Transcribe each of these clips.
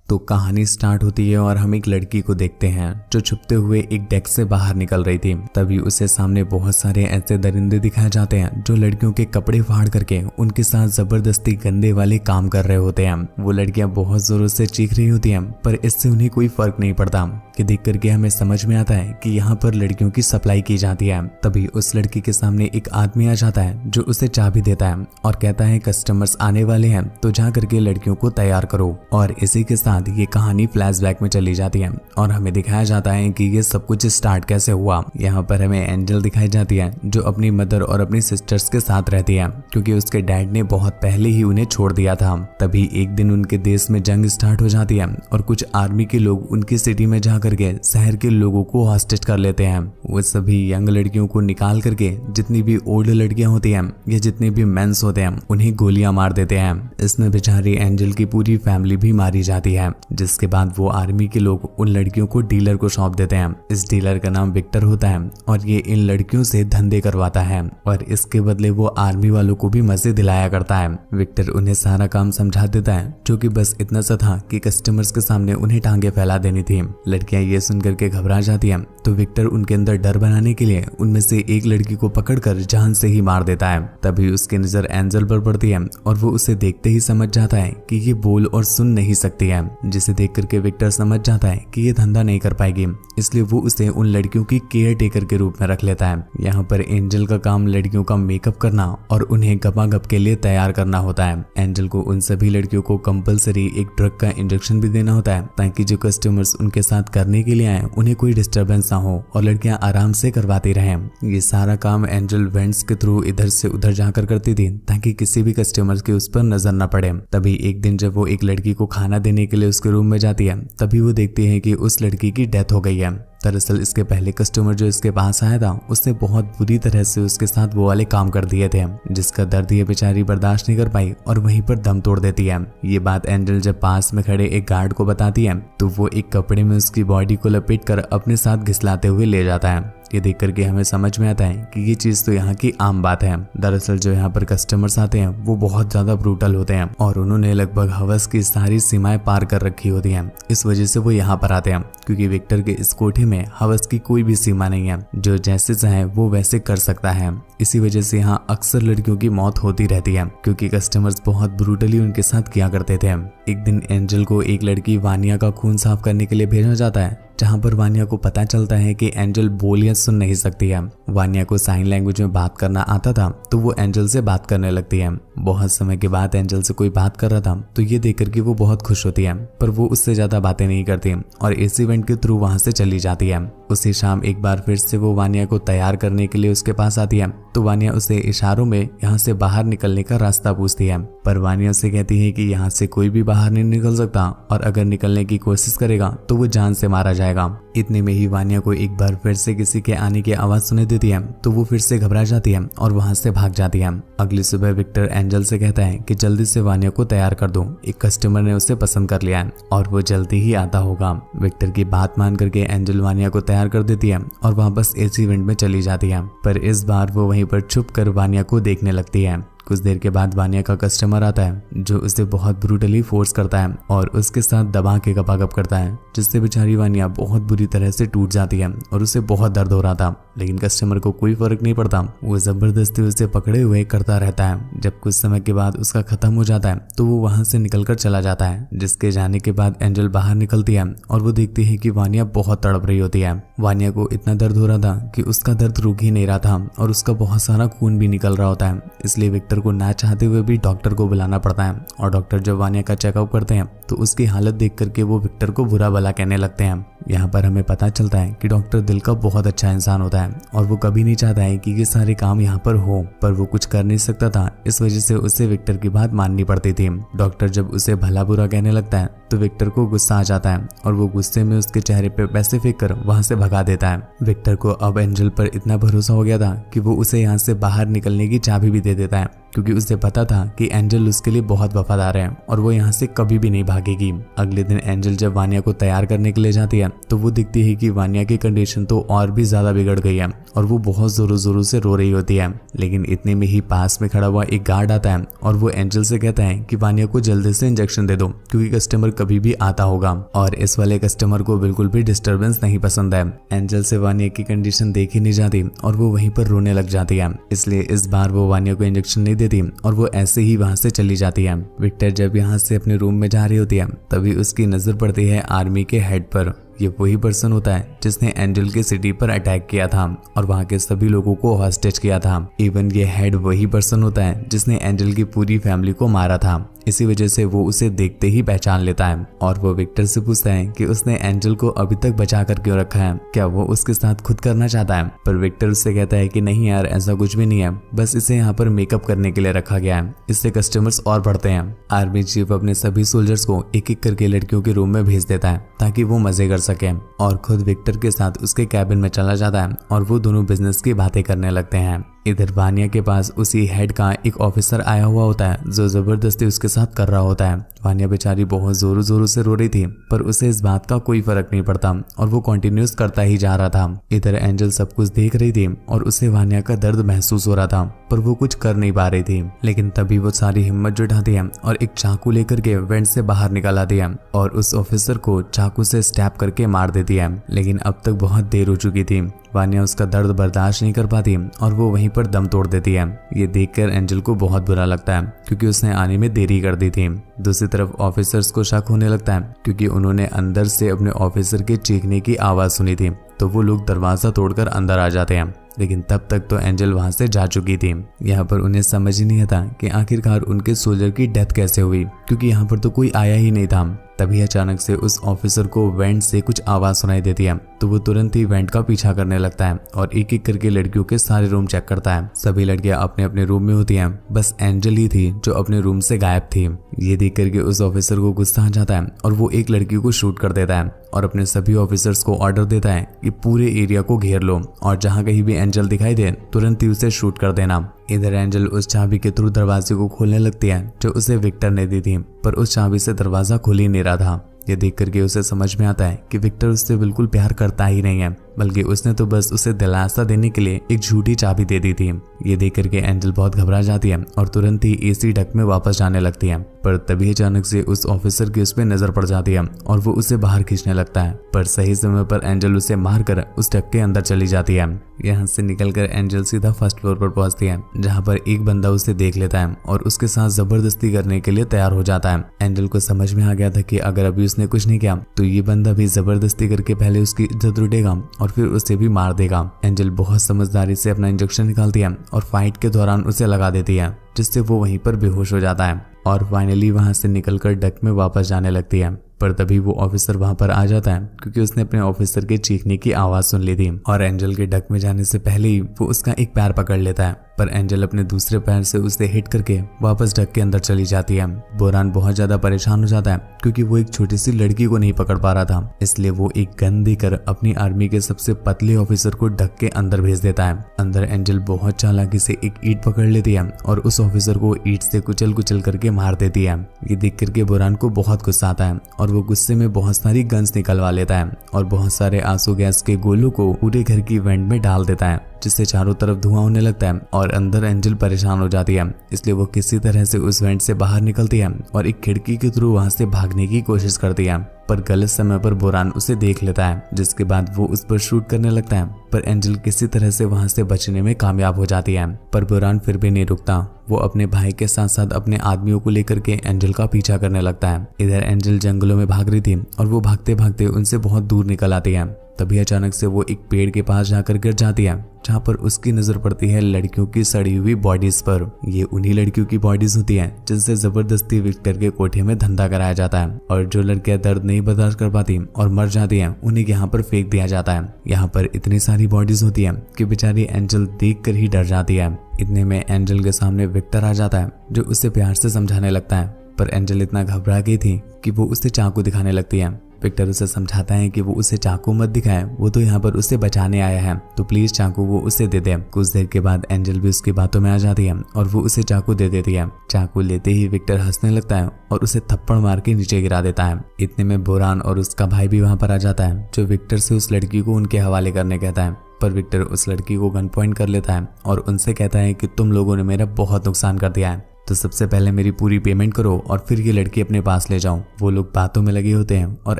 तो कहानी स्टार्ट होती है और हम एक लड़की को देखते हैं जो छुपते हुए एक डेस्क से बाहर निकल रही थी। तभी उसे सामने बहुत सारे ऐसे दरिंदे दिखाए जाते हैं जो लड़कियों के कपड़े फाड़ करके उनके साथ जबरदस्ती गंदे वाले काम कर रहे होते हैं। वो लड़कियां बहुत जोरों से चीख रही होती हैं, पर इससे उन्हें कोई फर्क नहीं पड़ता कि देख करके हमें समझ में आता है कि यहाँ पर लड़कियों की सप्लाई की जाती है। तभी उस लड़की के सामने एक आदमी आ जाता है जो उसे चाबी देता है और कहता है कस्टमर्स आने वाले हैं तो जा करके लड़कियों को तैयार करो। और इसी के साथ ये कहानी फ्लैशबैक में चली जाती है और हमें दिखाया जाता है कि ये सब कुछ स्टार्ट कैसे हुआ। यहाँ पर हमें एंजल दिखाई जाती है जो अपनी मदर और अपनी सिस्टर्स के साथ रहती है क्योंकि उसके डैड ने बहुत पहले ही उन्हें छोड़ दिया था। तभी एक दिन उनके देश में जंग स्टार्ट हो जाती है और कुछ आर्मी के लोग उनकी सिटी में जा करके शहर के लोगों को हॉस्टेज कर लेते हैं। वो सभी यंग लड़कियों को निकाल करके जितनी भी ओल्ड लड़कियां होती हैं या जितने भी मेंस होते हैं उन्हें गोलियां मार देते हैं। इसमें बेचारी एंजल की पूरी फैमिली भी मारी जाती है, जिसके बाद वो आर्मी के लोग उन लड़कियों को डीलर को सौंप देते हैं। इस डीलर का नाम विक्टर होता है और ये इन लड़कियों से धंधे करवाता है और इसके बदले वो आर्मी वालों को भी मजे दिलाया करता है। विक्टर उन्हें सारा काम समझा देता है जो कि बस इतना सा था कि कस्टमर्स के सामने उन्हें टांगे फैला देनी थी। लड़कियां ये सुन करके घबरा जाती हैं तो विक्टर उनके अंदर डर बनाने के लिए उनमें से एक लड़की को पकड़कर जान से ही मार देता है। तभी उसकी नजर एंजल पर पड़ती है और वो उसे देखते ही समझ जाता है कि ये बोल और सुन नहीं सकती है, जिसे देख करके विक्टर समझ जाता है कि ये धंधा नहीं कर पाएगी, इसलिए वो उसे उन लड़कियों की केयर टेकर के रूप में रख लेता है। यहाँ पर एंजल का काम लड़कियों का मेकअप करना और उन्हें गपागप के लिए तैयार करना होता है। एंजल को उन सभी लड़कियों को कंपलसरी एक ड्रग का इंजेक्शन भी देना होता है ताकि जो कस्टमर्स उनके साथ करने के लिए आए उन्हें कोई डिस्टर्बेंस ना हो और लड़कियां आराम से करवाती रहें। ये सारा काम एंजल वेंट्स के थ्रू इधर से उधर जाकर करती थी ताकि किसी भी कस्टमर की उस पर नजर न पड़े। तभी एक दिन जब वो एक लड़की को खाना देने के लिए उसके रूम में जाती है तभी वो देखती है कि उस लड़की की डेथ हो गई है। दरअसल इसके पहले कस्टमर जो इसके पास आया था उसने बहुत बुरी तरह से उसके साथ वो वाले काम कर दिए थे, जिसका दर्द ये बेचारी बर्दाश्त नहीं कर पाई और वहीं पर दम तोड़ देती है। ये बात एंजल जब पास में खड़े एक गार्ड को बताती है तो वो एक कपड़े में उसकी बॉडी को लपेट कर अपने साथ घिसलाते हुए ले जाता है। ये देख करके हमें समझ में आता है कि ये चीज तो यहाँ की आम बात है। दरअसल जो यहाँ पर कस्टमर्स आते हैं वो बहुत ज्यादा ब्रूटल होते हैं और उन्होंने लगभग हवस की सारी सीमाएं पार कर रखी होती हैं। इस वजह से वो यहाँ पर आते हैं क्योंकि विक्टर के इस कोठे में हवस की कोई भी सीमा नहीं है, जो जैसे चाहे वो वैसे कर सकता है। इसी वजह से यहाँ अक्सर लड़कियों की मौत होती रहती है क्योंकि कस्टमर्स बहुत ब्रूटली उनके साथ किया करते थे। एक दिन एंजल को एक लड़की वानिया का खून साफ करने के लिए भेजा जाता है, जहां पर वानिया को पता चलता है कि एंजल बोल या सुन नहीं सकती है। वानिया को साइन लैंग्वेज में बात करना आता था तो वो एंजल से बात करने लगती है। बहुत समय के बाद एंजल से कोई बात कर रहा था तो ये देख करके वो बहुत खुश होती है, पर वो उससे ज्यादा बातें नहीं करती और इस इवेंट के थ्रू वहां से चली जाती है। उसी शाम एक बार फिर से वो वानिया को तैयार करने के लिए उसके पास आती है तो वानिया उसे इशारों में यहाँ से बाहर निकलने का रास्ता पूछती है, पर वानिया उसे कहती है कि यहाँ से कोई भी बाहर नहीं निकल सकता और अगर निकलने की कोशिश करेगा तो वो जान से मारा जाएगा। इतने में ही वानिया को एक बार फिर से किसी के आने की आवाज सुनाई देती है तो वो फिर से घबरा जाती है और वहां से भाग जाती है। अगली सुबह विक्टर एंजल से कहता है कि जल्दी से वानिया को तैयार कर दो, एक कस्टमर ने उसे पसंद कर लिया है और वो जल्दी ही आता होगा। विक्टर की बात मान करके एंजल वानिया को तैयार कर देती है और वापस इस इवेंट में चली जाती है, पर इस बार वो वहीं पर छुप कर वानिया को देखने लगती है। कुछ देर के बाद वानिया का कस्टमर आता है जो उसे बहुत ब्रूटली फोर्स करता है और उसके साथ दबा के गपागप करता है, जिससे बेचारी वानिया बहुत बुरी तरह से टूट जाती है और उसे बहुत दर्द हो रहा था। लेकिन कस्टमर को कोई फर्क नहीं पड़ता, वो जबरदस्ती उसे पकड़े हुए करता रहता है। जब कुछ समय के बाद उसका खत्म हो जाता है तो वो वहां से निकलकर चला जाता है, जिसके जाने के बाद एंजल बाहर निकलती है और वो देखती है कि वानिया बहुत तड़प रही होती है। वानिया को इतना दर्द हो रहा था कि उसका दर्द रुक ही नहीं रहा था और उसका बहुत सारा खून भी निकल रहा होता है, इसलिए विक्टर को ना चाहते हुए भी डॉक्टर को बुलाना पड़ता है और डॉक्टर जब वानिया का चेकअप करते हैं तो उसकी हालत देख करके वो विक्टर को बुरा भला कहने लगते हैं। यहाँ पर हमें पता चलता है कि डॉक्टर दिल का बहुत अच्छा इंसान होता है और वो कभी नहीं चाहता है कि ये सारे काम यहाँ पर हो, पर वो कुछ कर नहीं सकता था, इस वजह से उसे विक्टर की बात माननी पड़ती थी। डॉक्टर जब उसे भला बुरा कहने लगता है तो विक्टर को गुस्सा आ जाता है और वो गुस्से में उसके चेहरे पे पैसे फेंक कर वहां से भगा देता है। विक्टर को अब एंजल पर इतना भरोसा हो गया था कि वो उसे यहाँ से बाहर निकलने की चाबी भी दे देता है, क्योंकि उसे पता था कि एंजल उसके लिए बहुत वफादार है और वो यहाँ से कभी भी नहीं भागेगी। अगले दिन एंजल जब वानिया को तैयार करने के लिए जाती है तो वो दिखती है कि वानिया की कंडीशन तो और भी ज्यादा बिगड़ गई है और वो बहुत जोरों जोरों से रो रही होती है। लेकिन इतने में ही पास में खड़ा हुआ एक गार्ड आता है और वो एंजल से कहता है कि वानिया को जल्दी से इंजेक्शन दे दो, क्योंकि कस्टमर कभी भी आता होगा और इस वाले कस्टमर को बिल्कुल भी डिस्टरबेंस नहीं पसंद है। एंजल से वानिया की कंडीशन देखी नहीं जाती और वो वहीं पर रोने लग जाती है, इसलिए इस बार वो वानिया को इंजेक्शन नहीं देती और वो ऐसे ही वहां से चली जाती है। विक्टर जब यहाँ से अपने रूम में जा रही होती है तभी उसकी नजर पड़ती है आर्मी के हेड पर। ये वही पर्सन होता है जिसने एंजल के सिटी पर अटैक किया था और वहां के सभी लोगों को हॉस्टेज किया था। इवन ये हेड वही पर्सन होता है जिसने एंजल की पूरी फैमिली को मारा था। इसी वजह से वो उसे देखते ही पहचान लेता है और वो विक्टर से पूछता है कि उसने एंजल को अभी तक बचा कर क्यों रखा है, क्या वो उसके साथ खुद करना चाहता है। पर विक्टर उससे कहता है कि नहीं यार, ऐसा कुछ भी नहीं है, बस इसे यहाँ पर मेकअप करने के लिए रखा गया है, इससे कस्टमर्स और बढ़ते हैं। आर्मी चीफ अपने सभी सोल्जर्स को एक एक करके लड़कियों के रूम में भेज देता है ताकि वो मजे कर सके और खुद विक्टर के साथ उसके कैबिन में चला जाता है और वो दोनों बिजनेस की बातें करने लगते हैं। इधर वानिया के पास उसी हेड का एक ऑफिसर आया हुआ होता है जो जबरदस्ती उसके साथ कर रहा होता है। वानिया बेचारी बहुत जोरों जोरों से रो रही थी पर उसे इस बात का कोई फर्क नहीं पड़ता और वो कंटिन्यूस करता ही जा रहा था। इधर एंजल सब कुछ देख रही थी और उसे वानिया का दर्द महसूस हो रहा था पर वो कुछ कर नहीं पा रही थी। लेकिन तभी वो सारी हिम्मत जुटाती है और एक चाकू लेकर के वेंट से बाहर निकल आती है और उस ऑफिसर को चाकू से स्टैब करके मार देती है। लेकिन अब तक बहुत देर हो चुकी थी। वानिया उसका दर्द बर्दाश्त नहीं कर पाती और वो वहीं पर दम तोड़ देती है। ये देखकर एंजल को बहुत बुरा लगता है क्योंकि उसने आने में देरी कर दी थी। दूसरी तरफ ऑफिसर्स को शक होने लगता है क्योंकि उन्होंने अंदर से अपने ऑफिसर के चीखने की आवाज सुनी थी, तो वो लोग दरवाजा तोड़कर अंदर आ जाते हैं। लेकिन तब तक तो एंजल वहां से जा चुकी थी। यहाँ पर उन्हें समझ ही नहीं आता कि आखिरकार उनके सोल्जर की डेथ कैसे हुई, क्योंकि यहाँ पर तो कोई आया ही नहीं था। तभी अचानक से उस ऑफिसर को वेंट से कुछ आवाज सुनाई देती है, तो वो तुरंत ही वेंट का पीछा करने लगता है और एक एक करके लड़कियों के सारे रूम चेक करता है। सभी लड़कियां अपने अपने रूम में होती हैं, बस एंजल ही थी जो अपने रूम से गायब थी। ये देख करके उस ऑफिसर को गुस्सा आ जाता है और वो एक लड़की को शूट कर देता है और अपने सभी ऑफिसर्स को ऑर्डर देता है कि पूरे एरिया को घेर लो और जहां कहीं भी एंजल दिखाई दे तुरंत ही उसे शूट कर देना। इधर एंजल उस चाबी के थ्रू दरवाजे को खोलने लगती है जो उसे विक्टर ने दी थी, पर उस चाबी से दरवाजा खुल ही नहीं रहा था। ये देख करके उसे समझ में आता है कि विक्टर उससे बिल्कुल प्यार करता ही नहीं है, बल्कि उसने तो बस उसे दिलासा देने के लिए एक झूठी चाबी दे दी थी। ये देख करके एंजल बहुत घबरा जाती है और तुरंत ही एसी डक में वापस जाने लगती है। पर तभी अचानक से उस ऑफिसर की उस पर नजर पड़ जाती है और वो उसे बाहर खींचने लगता है, पर सही समय पर एंजल उसे मारकर उस डक के अंदर चली जाती है। यहाँ से निकलकर एंजल सीधा फर्स्ट फ्लोर पर पहुंचती है जहाँ पर एक बंदा उसे देख लेता है और उसके साथ जबरदस्ती करने के लिए तैयार हो जाता है। एंजल को समझ में आ गया था कि अगर अभी उसने कुछ नहीं किया तो ये बंदा भी जबरदस्ती करके पहले उसकी इज्जत लूटेगा और फिर उसे भी मार देगा। एंजल बहुत समझदारी से अपना इंजेक्शन निकालती है और फाइट के दौरान उसे लगा देती है, जिससे वो वहीं पर बेहोश हो जाता है और फाइनली वहां से निकलकर डक में वापस जाने लगती है। पर तभी वो ऑफिसर वहां पर आ जाता है क्योंकि उसने अपने ऑफिसर के चीखने की आवाज सुन ली थी और एंजल के डक में जाने से पहले ही वो उसका एक पैर पकड़ लेता है, पर एंजल अपने दूसरे पैर से उसे हिट करके वापस डक के अंदर चली जाती है। बोरान बहुत ज्यादा परेशान हो जाता है क्योंकि वो एक छोटी सी लड़की को नहीं पकड़ पा रहा था, इसलिए वो एक गन देकर अपनी आर्मी के सबसे पतले ऑफिसर को डक के अंदर भेज देता है। अंदर एंजल बहुत चालाकी से एक ईंट पकड़ लेती है और उस ऑफिसर को ईंट से कुचल कुचल करके मार देती है। ये देख करके बोरान को बहुत गुस्सा आता है और वो गुस्से में बहुत सारी गन्स निकलवा लेता है और बहुत सारे आंसू गैस के गोलों को पूरे घर की वेंट में डाल देता है, जिससे चारों तरफ धुआं होने लगता है और अंदर एंजल परेशान हो जाती है। इसलिए वो किसी तरह से उस वेंट से बाहर निकलती है और एक खिड़की के थ्रू वहां से भागने की कोशिश करती है, पर गलत समय पर बोरान उसे देख लेता है, जिसके बाद वो उस पर शूट करने लगता है। पर एंजल किसी तरह से वहां से बचने में कामयाब हो जाती है, पर बोरान फिर भी नहीं रुकता। वो अपने भाई के साथ साथ अपने आदमियों को लेकर के एंजल का पीछा करने लगता है। इधर एंजल जंगलों में भाग रही थी और वो भागते भागते उनसे बहुत दूर निकल आती है। तभी अचानक से वो एक पेड़ के पास जाकर गिर जाती है, जहाँ पर उसकी नजर पड़ती है लड़कियों की सड़ी हुई बॉडीज पर। ये उन्हीं लड़कियों की बॉडीज होती हैं जिनसे जबरदस्ती विक्टर के कोठे में धंधा कराया जाता है और जो लड़कियां दर्द नहीं बर्दाश्त कर पाती और मर जाती हैं उन्हें यहाँ पर फेंक दिया जाता है। यहाँ पर इतनी सारी बॉडीज होती है कि बेचारी एंजल देख कर ही डर जाती है। इतने में एंजल के सामने विक्टर आ जाता है जो उसे प्यार से समझाने लगता है, पर एंजल इतना घबरा गई थी कि वो उसे चाकू दिखाने लगती है। विक्टर उसे समझाता है कि वो उसे चाकू मत दिखाए, वो तो यहाँ पर उसे बचाने आया है, तो प्लीज चाकू वो उसे दे दे। कुछ देर के बाद एंजल भी उसकी बातों में आ जाती है और वो उसे चाकू दे देती है। चाकू लेते ही विक्टर हंसने लगता है और उसे थप्पड़ मार के नीचे गिरा देता है। इतने में बोरान और उसका भाई भी वहां पर आ जाता है, जो विक्टर से उस लड़की को उनके हवाले करने कहता है। पर विक्टर उस लड़की को गन पॉइंट कर लेता है और उनसे कहता है कि तुम लोगों ने मेरा बहुत नुकसान कर दिया है, तो सबसे पहले मेरी पूरी पेमेंट करो और फिर ये लड़की अपने पास ले जाओ। वो लोग बातों में लगे होते हैं और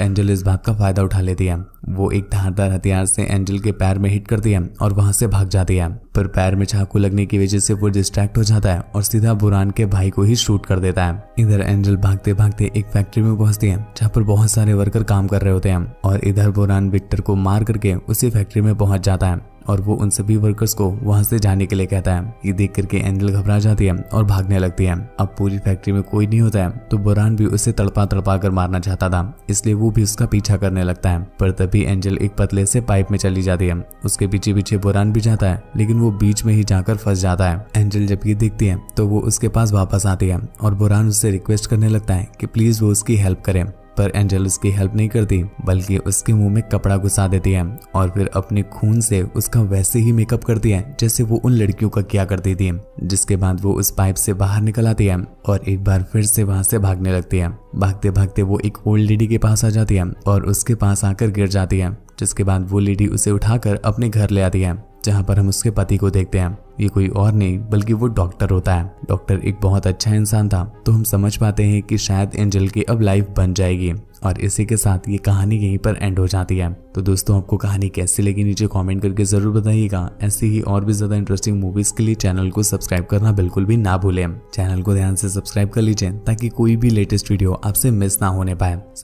एंजल इस बात का फायदा उठा लेती है। वो एक धारदार हथियार से एंजल के पैर में हिट करती है और वहां से भाग जाती है, पर पैर में चाकू लगने की वजह से वो डिस्ट्रैक्ट हो जाता है और सीधा बुरान के भाई को ही शूट कर देता है। इधर एंजल भागते भागते एक फैक्ट्री में पहुंचती है जहाँ पर बहुत सारे वर्कर काम कर रहे होते हैं और इधर बुरान विक्टर को मार करके उसी फैक्ट्री में पहुंच जाता है और वो उन सभी वर्कर्स को वहां से जाने के लिए कहता है। ये देख करके एंजल घबरा जाती है और भागने लगती है। अब पूरी फैक्ट्री में कोई नहीं होता है, तो बुरान भी उसे तड़पा तड़पा कर मारना चाहता था, इसलिए वो भी उसका पीछा करने लगता है। पर तभी एंजल एक पतले से पाइप में चली जाती है। उसके पीछे पीछे बुरान भी जाता है, लेकिन वो बीच में ही जाकर फंस जाता है। एंजल जब ये देखती है तो वो उसके पास वापस आती है और बुरान उससे रिक्वेस्ट करने लगता है कि प्लीज वो उसकी हेल्प करे। पर एंजल उसकी हेल्प नहीं करती, बल्कि उसके मुंह में कपड़ा घुसा देती है और फिर अपने खून से उसका वैसे ही मेकअप करती है जैसे वो उन लड़कियों का किया करती थी। जिसके बाद वो उस पाइप से बाहर निकल आती है और एक बार फिर से वहां से भागने लगती है। भागते भागते वो एक ओल्ड लेडी के पास आ जाती है और उसके पास आकर गिर जाती है, जिसके बाद वो लेडी उसे उठाकर अपने घर ले आती है, जहाँ पर हम उसके पति को देखते हैं। ये कोई और नहीं बल्कि वो डॉक्टर होता है। डॉक्टर एक बहुत अच्छा इंसान था, तो हम समझ पाते हैं कि शायद एंजल की अब लाइफ बन जाएगी। और इसी के साथ ये कहानी यहीं पर एंड हो जाती है। तो दोस्तों, आपको कहानी कैसी लगी नीचे कमेंट करके जरूर बताइएगा। ऐसी ही और भी ज्यादा इंटरेस्टिंग मूवीज के लिए चैनल को सब्सक्राइब करना बिल्कुल भी ना भूलें। चैनल को ध्यान से सब्सक्राइब कर लीजिए ताकि कोई भी लेटेस्ट वीडियो आपसे मिस ना होने पाए।